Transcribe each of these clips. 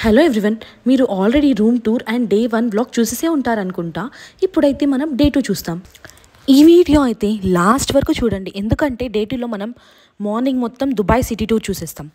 Hello everyone, మీరు already room tour and day 1 blog చూసేసే ఉంటారనుకుంటా. ఇప్పుడైతే మనం డే 2 చూస్తాం. ఈ వీడియో అయితే లాస్ట్ వరకు చూడండి, ఎందుకంటే డే 2లో మనం మార్నింగ్ మొత్తం దుబాయ్ సిటీ టూర్ చూసేస్తాం.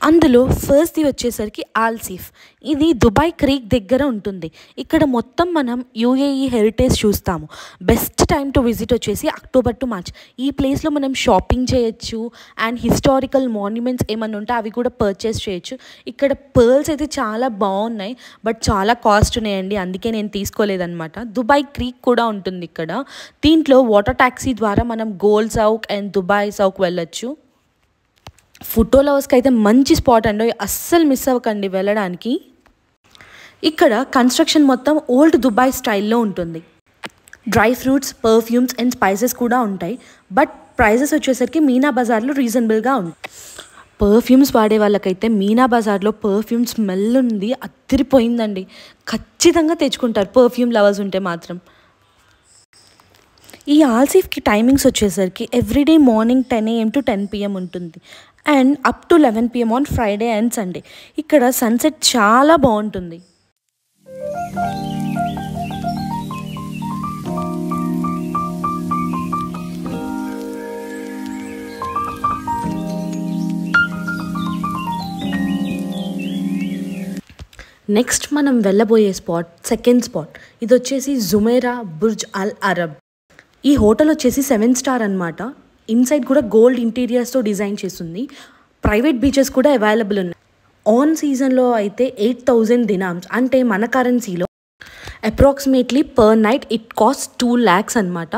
అందులో ఫస్ట్ది వచ్చేసరికి ఆల్సీఫ్. ఇది దుబాయ్ క్రీక్ దగ్గర ఉంటుంది. ఇక్కడ మొత్తం మనం యూఏఈ హెరిటేజ్ చూస్తాము. బెస్ట్ టైం టు విజిట్ వచ్చేసి అక్టోబర్ టు మార్చ్. ఈ ప్లేస్లో మనం షాపింగ్ చేయొచ్చు అండ్ హిస్టారికల్ మాన్యుమెంట్స్ ఏమన్నా ఉంటే అవి కూడా పర్చేస్ చేయొచ్చు. ఇక్కడ పర్ల్స్ అయితే చాలా బాగున్నాయి, బట్ చాలా కాస్ట్ ఉన్నాయండి, అందుకే నేను తీసుకోలేదన్నమాట. దుబాయ్ క్రీక్ కూడా ఉంటుంది ఇక్కడ. దీంట్లో వాటర్ ట్యాక్సీ ద్వారా మనం గోల్డ్ సౌక్ అండ్ దుబాయ్ సౌక్ వెళ్ళొచ్చు. ఫోటో లవర్స్కి అయితే మంచి స్పాట్ అండి, అస్సలు మిస్ అవ్వకండి వెళ్ళడానికి. ఇక్కడ కన్స్ట్రక్షన్ మొత్తం ఓల్డ్ దుబాయ్ స్టైల్లో ఉంటుంది. Dry fruits, perfumes and spices కూడా ఉంటాయి, బట్ ప్రైజెస్ వచ్చేసరికి మీనా బజార్లో రీజనబుల్గా ఉంటాయి. పర్ఫ్యూమ్స్ వాడే వాళ్ళకైతే మీనా బజార్లో పర్ఫ్యూమ్ స్మెల్ ఉంది, అదిరిపోయిందండి. ఖచ్చితంగా తెచ్చుకుంటారు పర్ఫ్యూమ్ లవర్స్ ఉంటే మాత్రం. ఈ ఆల్సీఫ్కి టైమింగ్స్ వచ్చేసరికి everyday morning 10 AM to 10 PM ఉంటుంది and up to 11 PM on Friday and Sunday. ఇక్కడ సన్సెట్ చాలా బాగుంటుంది. నెక్స్ట్ మనం వెళ్ళబోయే స్పాట్ సెకండ్ స్పాట్. ఇది వచ్చేసి జుమేరా బుర్జ్ అల్ అరబ్. ఈ హోటల్ వచ్చేసి 7 స్టార్ అనమాట. ఇన్సైడ్ కూడా గోల్డ్ ఇంటీరియర్స్తో డిజైన్ చేస్తుంది. ప్రైవేట్ బీచెస్ కూడా అవైలబుల్ ఉన్నాయి. ఆన్ సీజన్లో అయితే 8,000 దినామ్స్, అంటే మన కరెన్సీలో approximately per night it cost 2 lakhs అనమాట.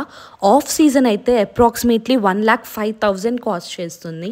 ఆఫ్ సీజన్ అయితే అప్రాక్సిమేట్లీ 1,05,000 కాస్ట్ చేస్తుంది.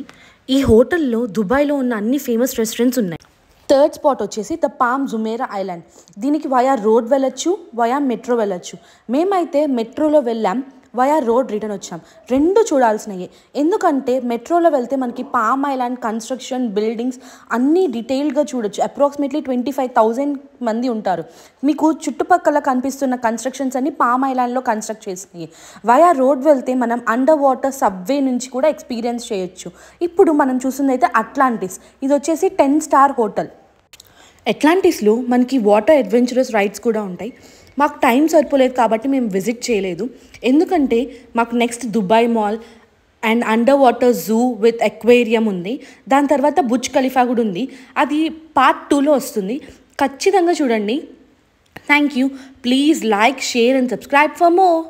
ఈ హోటల్లో దుబాయ్లో ఉన్న అన్ని ఫేమస్ రెస్టారెంట్స్ ఉన్నాయి. థర్డ్ స్పాట్ వచ్చేసి ద పామ్ జుమేరా ఐలాండ్. దీనికి వయా రోడ్ వెళ్ళొచ్చు, వయా మెట్రో వెళ్ళొచ్చు. మేమైతే మెట్రోలో వెళ్ళాం, వయా రోడ్ రిటర్న్ వచ్చాం. రెండు చూడాల్సినవి, ఎందుకంటే మెట్రోలో వెళ్తే మనకి పామ్ ఐలాండ్ కన్స్ట్రక్షన్, బిల్డింగ్స్ అన్నీ డీటెయిల్డ్గా చూడొచ్చు. అప్రాక్సిమేట్లీ 25,000 మంది ఉంటారు. మీకు చుట్టుపక్కల కనిపిస్తున్న కన్స్ట్రక్షన్స్ అన్ని పామ్ ఐలాండ్లో కన్స్ట్రక్ట్ చేసినాయి. వయా రోడ్ వెళ్తే మనం అండర్ వాటర్ సబ్వే నుంచి కూడా ఎక్స్పీరియన్స్ చేయొచ్చు. ఇప్పుడు మనం చూస్తుంది అయితే అట్లాంటిస్. ఇది వచ్చేసి 10 స్టార్ హోటల్. అట్లాంటిస్లో మనకి వాటర్ అడ్వెంచరస్ రైడ్స్ కూడా ఉంటాయి. మాకు టైం సరిపోలేదు కాబట్టి మేము విజిట్ చేయలేదు, ఎందుకంటే మాకు next Dubai mall and under water zoo with aquarium ఉంది. దాని తర్వాత బుర్జ్ ఖలీఫా కూడా ఉంది. అది పార్ట్ 2లో వస్తుంది. ఖచ్చితంగా చూడండి. Thank you. Please like, share and subscribe for more.